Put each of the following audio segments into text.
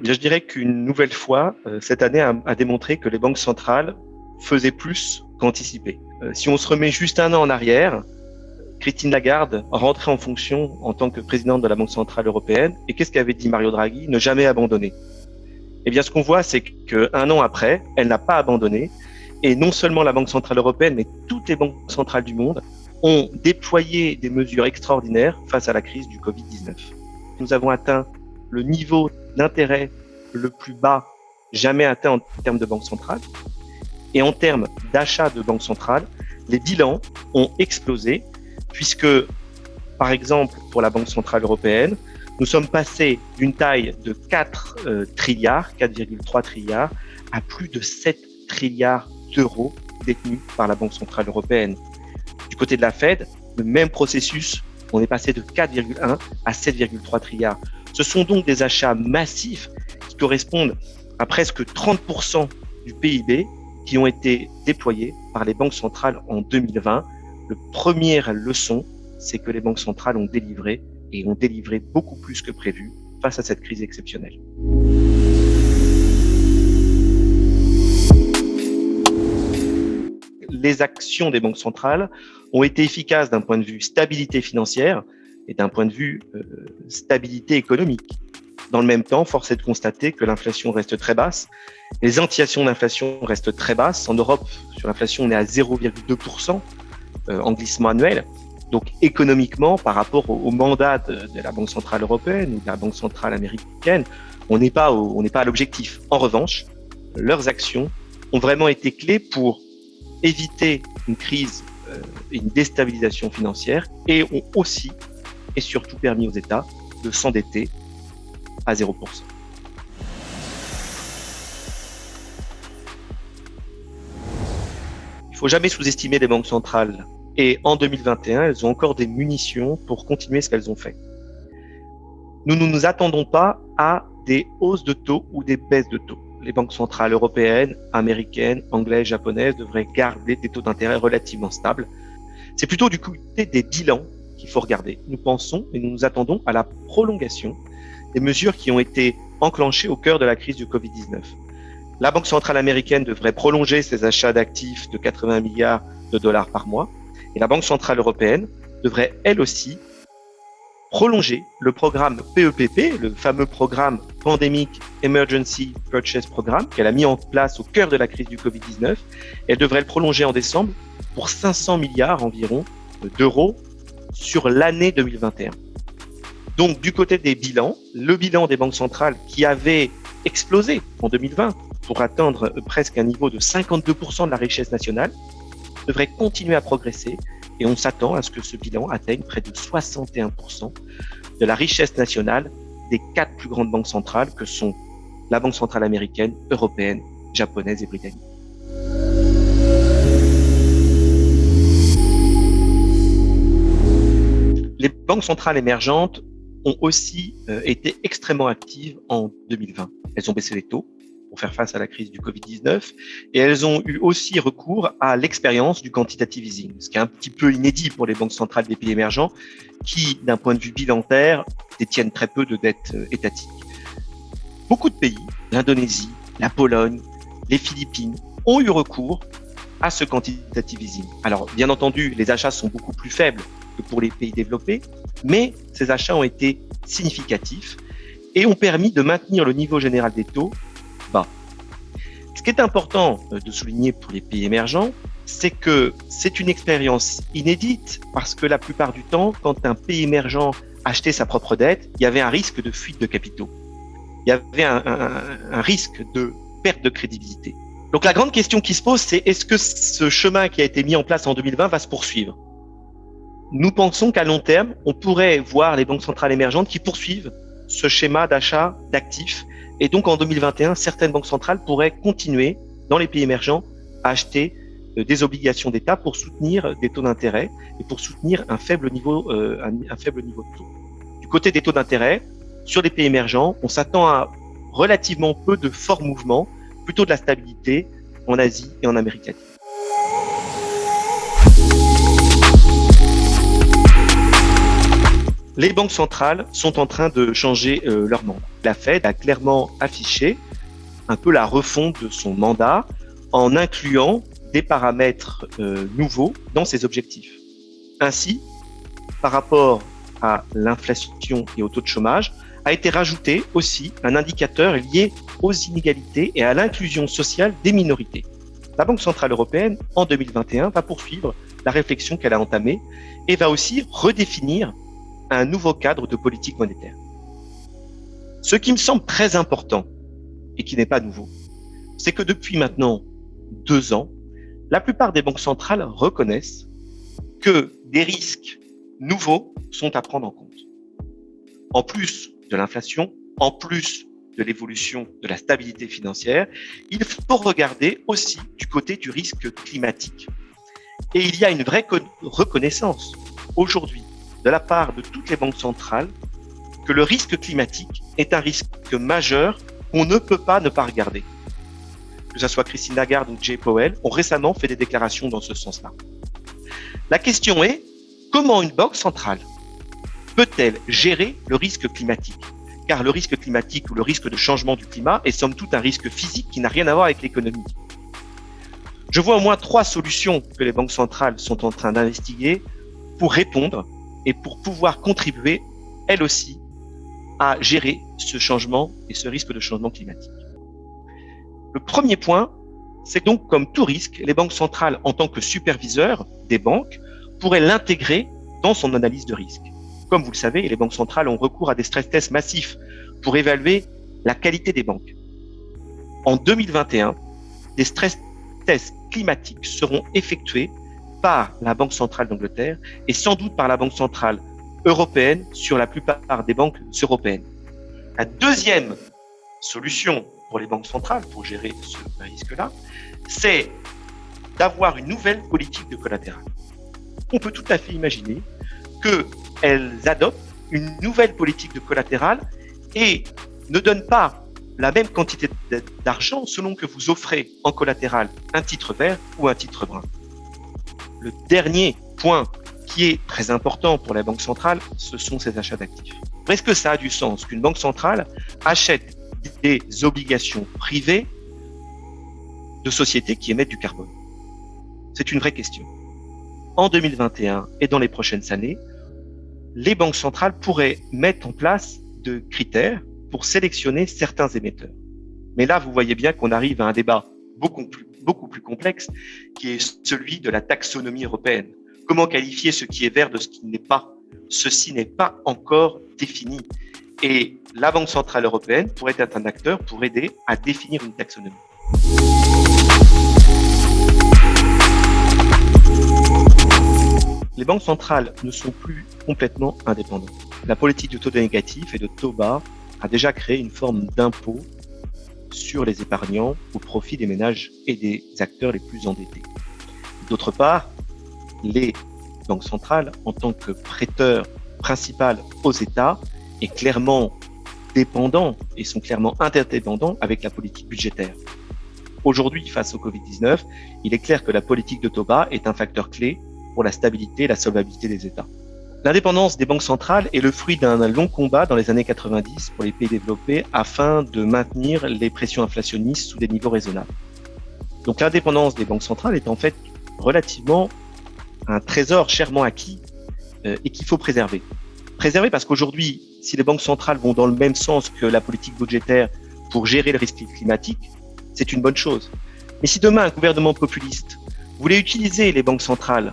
Je dirais qu'une nouvelle fois, cette année a démontré que les banques centrales faisaient plus qu'anticiper. Si on se remet juste un an en arrière, Christine Lagarde rentrait en fonction en tant que présidente de la Banque centrale européenne. Et qu'est-ce qu'avait dit Mario Draghi? Ne jamais abandonner. Eh bien, ce qu'on voit, c'est qu'un an après, elle n'a pas abandonné. Et non seulement la Banque centrale européenne, mais toutes les banques centrales du monde ont déployé des mesures extraordinaires face à la crise du Covid-19. Nous avons atteint le niveau d'intérêt le plus bas jamais atteint en termes de banque centrale. Et en termes d'achat de banque centrale, les bilans ont explosé puisque, par exemple, pour la Banque centrale européenne, nous sommes passés d'une taille de 4,3 trilliards à plus de 7 trilliards d'euros détenus par la Banque centrale européenne. Du côté de la Fed, le même processus, on est passé de 4,1 à 7,3 trilliards. Ce sont donc des achats massifs qui correspondent à presque 30% du PIB qui ont été déployés par les banques centrales en 2020. La première leçon, c'est que les banques centrales ont délivré et ont délivré beaucoup plus que prévu face à cette crise exceptionnelle. Les actions des banques centrales ont été efficaces d'un point de vue stabilité financière et d'un point de vue stabilité économique. Dans le même temps, force est de constater que l'inflation reste très basse. Les anticipations d'inflation restent très basses. En Europe, sur l'inflation, on est à 0,2% en glissement annuel. Donc économiquement, par rapport au mandat de la Banque centrale européenne ou de la Banque centrale américaine, on n'est pas à l'objectif. En revanche, leurs actions ont vraiment été clés pour éviter une crise et une déstabilisation financière et ont aussi et surtout permis aux États de s'endetter à 0%. Il ne faut jamais sous-estimer les banques centrales. Et en 2021, elles ont encore des munitions pour continuer ce qu'elles ont fait. Nous ne nous attendons pas à des hausses de taux ou des baisses de taux. Les banques centrales européennes, américaines, anglaises, japonaises devraient garder des taux d'intérêt relativement stables. C'est plutôt du côté des bilans qu'il faut regarder. Nous pensons et nous nous attendons à la prolongation des mesures qui ont été enclenchées au cœur de la crise du Covid-19. La Banque centrale américaine devrait prolonger ses achats d'actifs de 80 milliards de dollars par mois et la Banque centrale européenne devrait elle aussi prolonger le programme PEPP, le fameux programme Pandemic Emergency Purchase Programme qu'elle a mis en place au cœur de la crise du Covid-19. Elle devrait le prolonger en décembre pour 500 milliards environ d'euros sur l'année 2021. Donc, du côté des bilans, le bilan des banques centrales qui avait explosé en 2020 pour atteindre presque un niveau de 52% de la richesse nationale devrait continuer à progresser et on s'attend à ce que ce bilan atteigne près de 61% de la richesse nationale des 4 plus grandes banques centrales que sont la Banque centrale américaine, européenne, japonaise et britannique. Les banques centrales émergentes ont aussi été extrêmement actives en 2020. Elles ont baissé les taux pour faire face à la crise du Covid-19 et elles ont eu aussi recours à l'expérience du quantitative easing, ce qui est un petit peu inédit pour les banques centrales des pays émergents qui, d'un point de vue bilantaire, détiennent très peu de dettes étatiques. Beaucoup de pays, l'Indonésie, la Pologne, les Philippines, ont eu recours à ce quantitative easing. Alors, bien entendu, les achats sont beaucoup plus faibles que pour les pays développés, mais ces achats ont été significatifs et ont permis de maintenir le niveau général des taux bas. Ce qui est important de souligner pour les pays émergents, c'est que c'est une expérience inédite parce que la plupart du temps, quand un pays émergent achetait sa propre dette, il y avait un risque de fuite de capitaux. Il y avait un risque de perte de crédibilité. Donc la grande question qui se pose, c'est est-ce que ce chemin qui a été mis en place en 2020 va se poursuivre ? Nous pensons qu'à long terme, on pourrait voir les banques centrales émergentes qui poursuivent ce schéma d'achat d'actifs. Et donc en 2021, certaines banques centrales pourraient continuer dans les pays émergents à acheter des obligations d'État pour soutenir des taux d'intérêt et pour soutenir un faible niveau de taux. Du côté des taux d'intérêt, sur les pays émergents, on s'attend à relativement peu de forts mouvements, plutôt de la stabilité en Asie et en Amérique latine. Les banques centrales sont en train de changer leur mandat. La Fed a clairement affiché un peu la refonte de son mandat en incluant des paramètres nouveaux dans ses objectifs. Ainsi, par rapport à l'inflation et au taux de chômage, a été rajouté aussi un indicateur lié aux inégalités et à l'inclusion sociale des minorités. La Banque centrale européenne, en 2021, va poursuivre la réflexion qu'elle a entamée et va aussi redéfinir un nouveau cadre de politique monétaire. Ce qui me semble très important et qui n'est pas nouveau, c'est que depuis maintenant 2 ans, la plupart des banques centrales reconnaissent que des risques nouveaux sont à prendre en compte. En plus de l'inflation, en plus de l'évolution de la stabilité financière, il faut regarder aussi du côté du risque climatique. Et il y a une vraie reconnaissance aujourd'hui de la part de toutes les banques centrales que le risque climatique est un risque majeur qu'on ne peut pas ne pas regarder. Que ce soit Christine Lagarde ou Jay Powell ont récemment fait des déclarations dans ce sens-là. La question est, comment une banque centrale peut-elle gérer le risque climatique ? Car le risque climatique ou le risque de changement du climat est somme toute un risque physique qui n'a rien à voir avec l'économie. Je vois au moins 3 solutions que les banques centrales sont en train d'investiguer pour répondre et pour pouvoir contribuer, elles aussi, à gérer ce changement et ce risque de changement climatique. Le premier point, c'est donc comme tout risque, les banques centrales, en tant que superviseurs des banques, pourraient l'intégrer dans son analyse de risque. Comme vous le savez, les banques centrales ont recours à des stress tests massifs pour évaluer la qualité des banques. En 2021, des stress tests climatiques seront effectués par la Banque centrale d'Angleterre et sans doute par la Banque centrale européenne sur la plupart des banques européennes. La deuxième solution pour les banques centrales pour gérer ce risque-là, c'est d'avoir une nouvelle politique de collatéral. On peut tout à fait imaginer qu'elles adoptent une nouvelle politique de collatéral et ne donnent pas la même quantité d'argent selon que vous offrez en collatéral un titre vert ou un titre brun. Le dernier point qui est très important pour la Banque centrale, ce sont ses achats d'actifs. Est-ce que ça a du sens qu'une banque centrale achète des obligations privées de sociétés qui émettent du carbone? C'est une vraie question. En 2021 et dans les prochaines années, les banques centrales pourraient mettre en place de critères pour sélectionner certains émetteurs. Mais là, vous voyez bien qu'on arrive à un débat beaucoup plus complexe, qui est celui de la taxonomie européenne. Comment qualifier ce qui est vert de ce qui ne l'est pas? Ceci n'est pas encore défini. Et la Banque centrale européenne pourrait être un acteur pour aider à définir une taxonomie. Les banques centrales ne sont plus complètement indépendantes. La politique de taux négatif et de taux bas a déjà créé une forme d'impôt sur les épargnants au profit des ménages et des acteurs les plus endettés. D'autre part, les banques centrales, en tant que prêteurs principal aux États, est clairement dépendant et sont clairement interdépendants avec la politique budgétaire. Aujourd'hui, face au Covid-19, il est clair que la politique de taux bas est un facteur clé pour la stabilité et la solvabilité des États. L'indépendance des banques centrales est le fruit d'un long combat dans les années 90 pour les pays développés afin de maintenir les pressions inflationnistes sous des niveaux raisonnables. Donc l'indépendance des banques centrales est en fait relativement un trésor chèrement acquis et qu'il faut préserver. Préserver parce qu'aujourd'hui, si les banques centrales vont dans le même sens que la politique budgétaire pour gérer le risque climatique, c'est une bonne chose. Mais si demain un gouvernement populiste voulait utiliser les banques centrales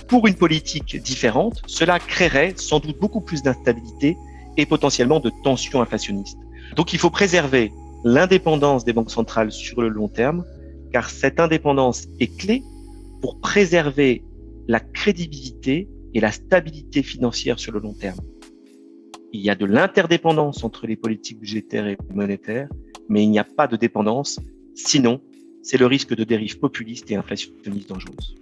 pour une politique différente, cela créerait sans doute beaucoup plus d'instabilité et potentiellement de tensions inflationnistes. Donc il faut préserver l'indépendance des banques centrales sur le long terme, car cette indépendance est clé pour préserver la crédibilité et la stabilité financière sur le long terme. Il y a de l'interdépendance entre les politiques budgétaires et monétaires, mais il n'y a pas de dépendance, sinon c'est le risque de dérives populistes et inflationnistes dangereuses.